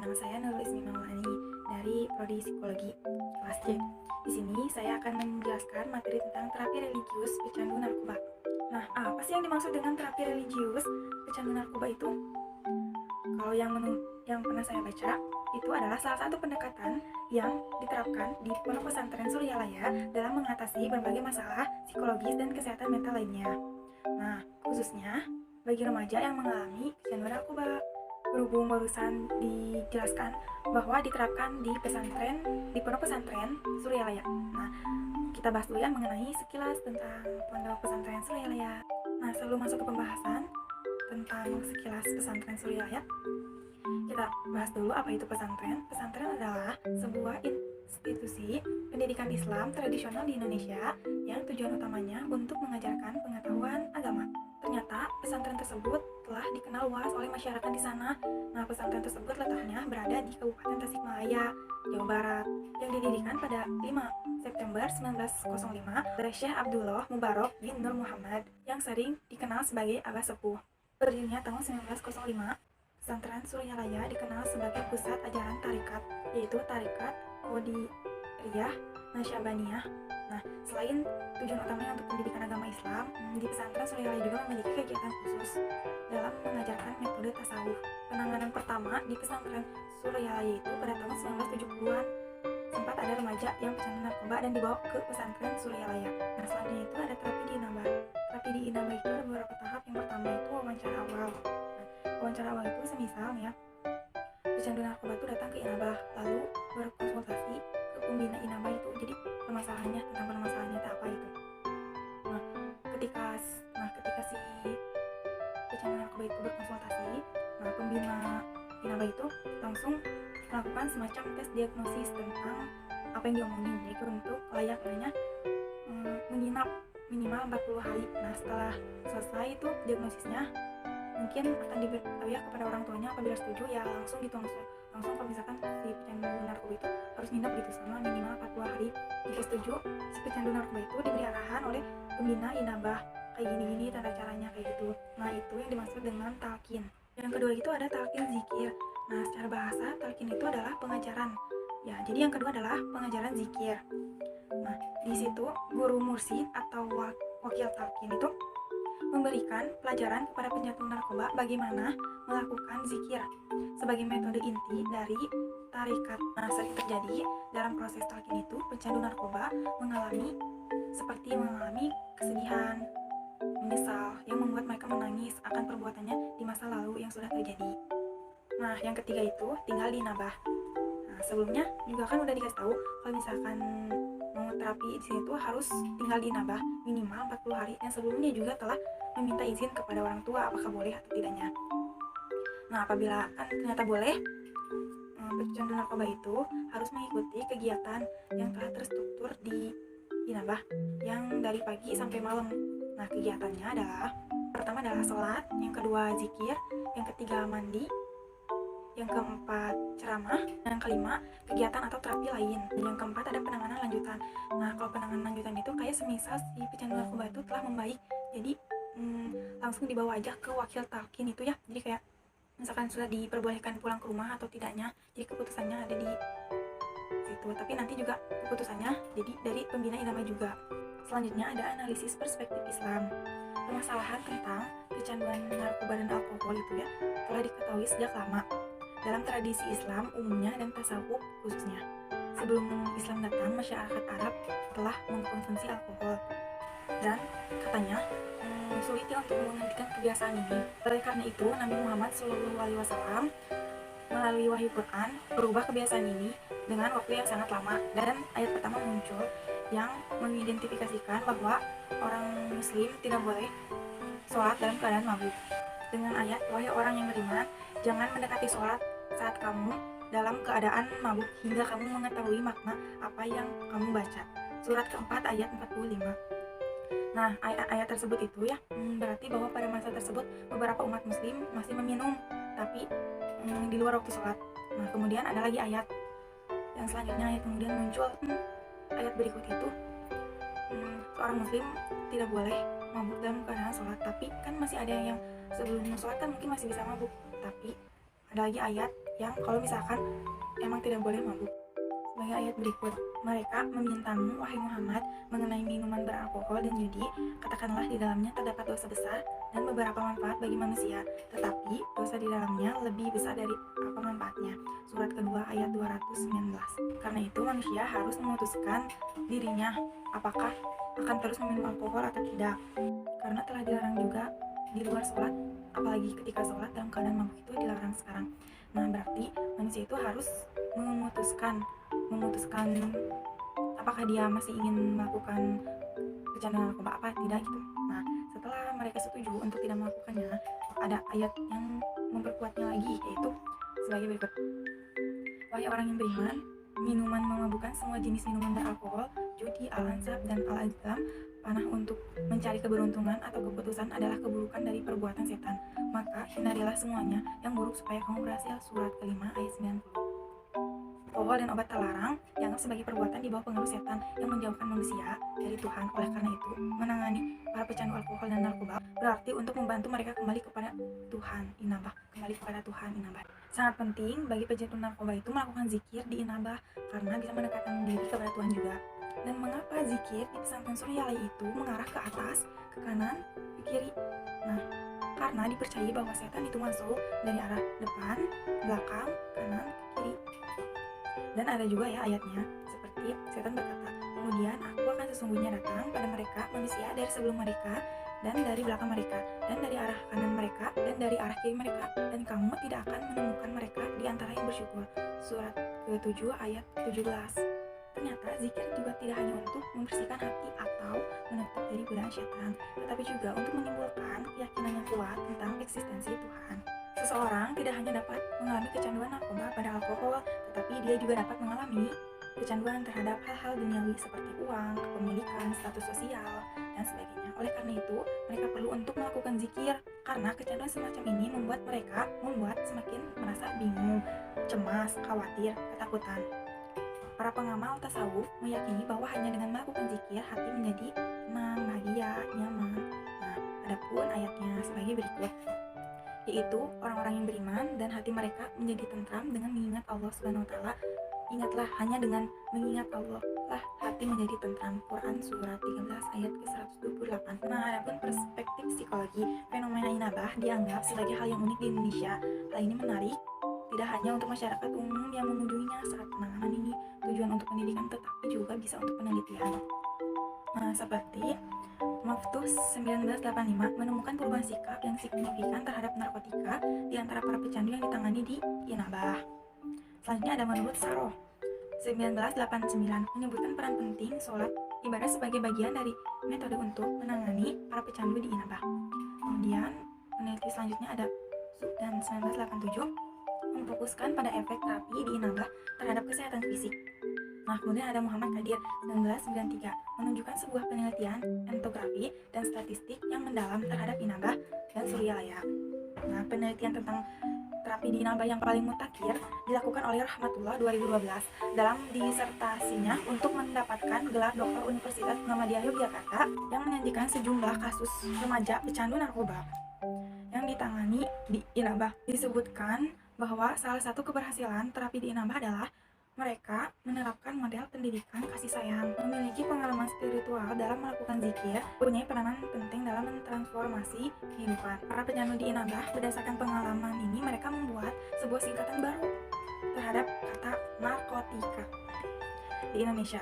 Nama saya Nurul Ismi Maulani dari Prodi Psikologi kelas C. Di sini saya akan menjelaskan materi tentang terapi religius pecandu narkoba. Nah, apa sih yang dimaksud dengan terapi religius pecandu narkoba itu? Kalau yang pernah saya baca, itu adalah salah satu pendekatan yang diterapkan di Pondok Pesantren Suryalaya dalam mengatasi berbagai masalah psikologis dan kesehatan mental lainnya. Nah, khususnya bagi remaja yang mengalami kecanduan narkoba. Berhubung barusan dijelaskan bahwa diterapkan di Pondok Pesantren Suryalaya. Nah, kita bahas dulu ya mengenai sekilas tentang Pondok Pesantren Suryalaya. Nah, sebelum masuk ke pembahasan tentang sekilas pesantren Suryalaya, kita bahas dulu apa itu pesantren. Pesantren adalah sebuah institusi pendidikan Islam tradisional di Indonesia yang tujuan utamanya untuk mengajarkan pengetahuan agama. Ternyata pesantren tersebut telah dikenal luas oleh masyarakat di sana. Nah, pesantren tersebut letaknya berada di Kabupaten Tasikmalaya, Jawa Barat, yang didirikan pada 5 September 1905 oleh Syekh Abdullah Mubarak bin Nur Muhammad yang sering dikenal sebagai Abah Sepuh. Berdirinya tahun 1905, pesantren Suryalaya dikenal sebagai pusat ajaran tarikat, yaitu tarikat Qadiriyah Nasyabandiyah. Nah, selain tujuan utamanya untuk pendidikan agama Islam, di pesantren Suryalaya juga memiliki kegiatan khusus dalam mengajarkan metode tasawuf. Penanganan pertama di pesantren Suryalaya itu pada tahun 1970-an sempat ada remaja yang pecandu narkoba dan dibawa ke pesantren Suryalaya. Nah, selanjutnya itu ada terapi di Inaba. Terapi di Inaba itu ada beberapa tahap. Yang pertama itu wawancara awal. Wawancara awal itu semisal ya, pecandu narkoba itu datang ke Inaba lalu berkonsultasi ke pembina Inaba itu. Jadi permasalahannya apa itu. Nah, ketika si pecandu narkoba itu berkonsultasi, nah pembina Inaba itu langsung melakukan semacam tes diagnosis tentang apa yang diomongin, yaitu untuk layaknya menginap minimal 40 hari. Nah, setelah selesai itu diagnosisnya, mungkin akan diberitahu ya kepada orang tuanya. Apabila setuju ya langsung kalau misalkan si pecandu narkoba itu harus nginep gitu selama minimal 40 hari. Jika setuju, si pecandu narkoba itu diberi arahan oleh pembina Inabah kayak gini-gini tanda caranya kayak gitu. Nah, itu yang dimaksud dengan talqin. Yang kedua itu ada talqin zikir. Nah, secara bahasa talqin itu adalah pengajaran. Ya, jadi yang kedua adalah pengajaran zikir. Nah, di situ guru mursyid atau wakil talqin itu memberikan pelajaran kepada pecandu narkoba bagaimana melakukan zikir sebagai metode inti dari tarikat. Nah, sering terjadi dalam proses talqin itu pecandu narkoba mengalami kesedihan, menyesal yang membuat mereka menangis akan perbuatannya di masa lalu yang sudah terjadi. Nah, yang ketiga itu tinggal di Inabah. Nah, sebelumnya juga kan udah dikasih tahu kalau misalkan mau terapi di sini tuh harus tinggal di Inabah minimal 40 hari, dan sebelumnya juga telah meminta izin kepada orang tua apakah boleh atau tidaknya. Nah, apabila kan ternyata boleh, pecandu narkoba itu harus mengikuti kegiatan yang telah terstruktur di Inabah yang dari pagi sampai malam. Nah, kegiatannya adalah pertama adalah sholat, yang kedua zikir, yang ketiga mandi, yang keempat ceramah, dan yang kelima kegiatan atau terapi lain. Dan yang keempat ada penanganan lanjutan. Nah, kalau penanganan lanjutan itu kayak semisal si pecandu narkoba itu telah membaik, jadi langsung dibawa aja ke wakil talqin itu ya. Jadi kayak misalkan sudah diperbolehkan pulang ke rumah atau tidaknya, jadi keputusannya ada di situ. Tapi nanti juga keputusannya jadi dari pembina Inaba juga. Selanjutnya ada analisis perspektif Islam. Permasalahan tentang kecanduan narkoba dan alkohol itu ya telah diketahui sejak lama dalam tradisi Islam umumnya dan tasawuf khususnya. Sebelum Islam datang, masyarakat Arab telah mengkonsumsi alkohol dan katanya sulit ya untuk menghentikan kebiasaan ini. Oleh karena itu, Nabi Muhammad SAW melalui wahyu Quran berubah kebiasaan ini dengan waktu yang sangat lama, dan ayat pertama muncul yang mengidentifikasikan bahwa orang muslim tidak boleh sholat dalam keadaan mabuk dengan ayat, wahai orang yang beriman, jangan mendekati sholat saat kamu dalam keadaan mabuk hingga kamu mengetahui makna apa yang kamu baca. Surat keempat ayat 45. Nah, ayat tersebut itu ya berarti bahwa pada masa tersebut beberapa umat muslim masih meminum tapi di luar waktu sholat. Nah, kemudian ada lagi ayat yang selanjutnya, ayat kemudian muncul ayat berikut itu seorang muslim tidak boleh mabuk dalam keadaan sholat. Tapi kan masih ada yang sebelum sholat kan mungkin masih bisa mabuk, tapi ada lagi ayat yang kalau misalkan emang tidak boleh mabuk. Sebagai ayat berikut, mereka memintamu, wahai Muhammad, mengenai minuman beralkohol dan judi, katakanlah di dalamnya terdapat dosa besar dan beberapa manfaat bagi manusia, tetapi dosa di dalamnya lebih besar dari apa manfaatnya. Surat kedua ayat 219. Karena itu manusia harus memutuskan dirinya apakah akan terus meminum alkohol atau tidak. Karena telah dilarang juga di luar sholat, apalagi ketika sholat dalam keadaan mabuk itu dilarang sekarang. Nah, berarti manusia itu harus memutuskan apakah dia masih ingin melakukan kecanduan narkoba apa tidak gitu. Nah, setelah mereka setuju untuk tidak melakukannya, ada ayat yang memperkuatnya lagi, yaitu sebagai berikut. Wahai orang yang beriman, minuman memabukkan, semua jenis minuman beralkohol, judi, al-ansab, dan al-azlam, panah untuk mencari keberuntungan atau keputusan adalah keburukan dari perbuatan setan. Maka hindarilah semuanya yang buruk supaya kamu berhasil. Surat kelima ayat 90. Alkohol dan obat terlarang dianggap sebagai perbuatan di bawah pengaruh setan yang menjauhkan manusia dari Tuhan. Oleh karena itu, menangani para pecandu alkohol dan narkoba berarti untuk membantu mereka kembali kepada Tuhan Inabah. Sangat penting bagi pecandu narkoba itu melakukan zikir di Inabah karena bisa mendekatkan diri kepada Tuhan juga. Dan mengapa zikir di pesantren Suryalaya itu mengarah ke atas, ke kanan, ke kiri? Nah, karena dipercayai bahwa setan itu masuk dari arah depan, belakang, kanan, ke kiri. Dan ada juga ya ayatnya, seperti setan berkata, kemudian aku akan sesungguhnya datang pada mereka, manusia, dari sebelum mereka, dan dari belakang mereka, dan dari arah kanan mereka, dan dari arah kiri mereka, dan kamu tidak akan menemukan mereka di antara yang bersyukur. Surat ke-7 ayat 17. Ternyata zikir juga tidak hanya untuk membersihkan hati atau menutup dari godaan setan, tetapi juga untuk menimbulkan keyakinan yang kuat tentang eksistensi Tuhan. Seseorang tidak hanya dapat mengalami kecanduan narkoba pada alkohol, tetapi dia juga dapat mengalami kecanduan terhadap hal-hal duniawi seperti uang, kepemilikan, status sosial, dan sebagainya. Oleh karena itu, mereka perlu untuk melakukan zikir, karena kecanduan semacam ini membuat semakin merasa bingung, cemas, khawatir, ketakutan. Para pengamal tasawuf meyakini bahwa hanya dengan melakukan zikir, hati menjadi tenang, bahagia, nyaman. Nah, adapun ayatnya sebagai berikut, yaitu orang-orang yang beriman dan hati mereka menjadi tentram dengan mengingat Allah Subhanahu wa taala. Ingatlah, hanya dengan mengingat Allah lah hati menjadi tentram. Quran surat 13 ayat ke-128. Nah, adapun perspektif psikologi, fenomena inabah dianggap sebagai hal yang unik di Indonesia. Hal ini menarik tidak hanya untuk masyarakat umum yang mengunjunginya saat penanganan ini tujuan untuk pendidikan, tetapi juga bisa untuk penelitian. Nah, seperti Maftuh 1985 menemukan perubahan sikap yang signifikan terhadap narkotika di antara para pecandu yang ditangani di Inabah. Selanjutnya ada menurut Saroh 1989 menyebutkan peran penting sholat ibadah sebagai bagian dari metode untuk menangani para pecandu di Inabah. Kemudian peneliti selanjutnya ada Subdan 1987 memfokuskan pada efek terapi di Inabah terhadap kesehatan fisik. Nah, kemudian ada Muhammad Kadir 1993 menunjukkan sebuah penelitian entografi dan statistik yang mendalam terhadap Inabah dan Suryalaya. Nah, penelitian tentang terapi di Inabah yang paling mutakhir dilakukan oleh Rahmatullah 2012 dalam disertasinya untuk mendapatkan gelar doktor Universitas Muhammadiyah Yogyakarta yang menyajikan sejumlah kasus remaja pecandu narkoba yang ditangani di Inabah. Disebutkan bahwa salah satu keberhasilan terapi di Inabah adalah mereka menerapkan model pendidikan kasih sayang, memiliki pengalaman spiritual dalam melakukan zikir, punya peranan penting dalam mentransformasi kehidupan. Para pecandu di Inabah, berdasarkan pengalaman ini, mereka membuat sebuah singkatan baru terhadap kata narkotika di Indonesia,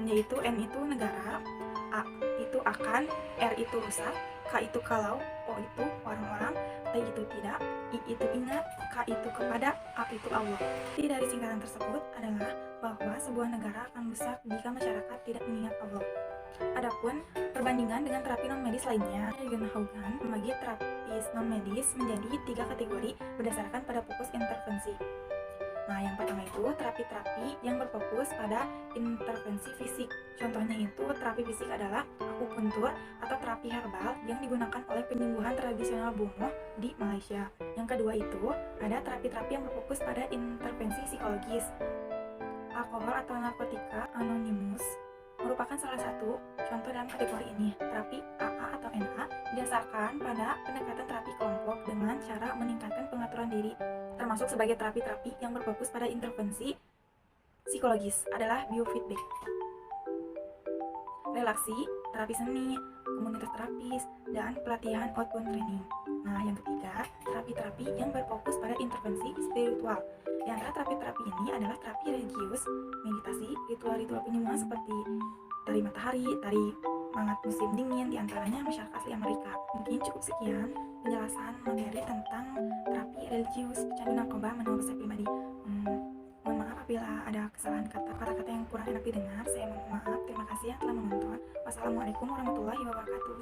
yaitu N itu negara, A itu akan, R itu rusak, K itu kalau, O itu orang-orang, T itu tidak, I itu ingat, K itu kepada, A itu Allah. Inti dari singkatan tersebut adalah bahwa sebuah negara akan rusak jika masyarakat tidak mengingat Allah. Adapun perbandingan dengan terapi non-medis lainnya, Jürgen Haugen membagi terapis non-medis menjadi 3 kategori berdasarkan pada fokus intervensi. Nah, yang pertama itu terapi-terapi yang berfokus pada intervensi fisik. Contohnya itu terapi fisik adalah akupuntur atau terapi herbal yang digunakan oleh penyembuhan tradisional Bomoh di Malaysia. Yang kedua itu ada terapi-terapi yang berfokus pada intervensi psikologis. Alkohol atau narkotika anonimus merupakan salah satu contoh dalam kategori ini. Terapi AA atau NA didasarkan pada pendekatan terapi kelompok dengan cara meningkatkan pengaturan diri, termasuk sebagai terapi-terapi yang berfokus pada intervensi psikologis adalah biofeedback, relaksi, terapi seni, komunitas terapis, dan pelatihan outbound training. Nah, yang ketiga, terapi-terapi yang berfokus pada intervensi spiritual. Di antara terapi-terapi ini adalah terapi religius, meditasi, ritual-ritual penyembuhan seperti tari matahari, tari mangat musim dingin, diantaranya masyarakat asli Amerika. Mungkin cukup sekian penjelasan materi tentang terapi religius pecandu narkoba menurut saya pribadi. Mohon maaf apabila ada kesalahan kata-kata yang kurang enak didengar. Saya mohon maaf. Terima kasih yang telah menonton. Wassalamualaikum warahmatullahi wabarakatuh.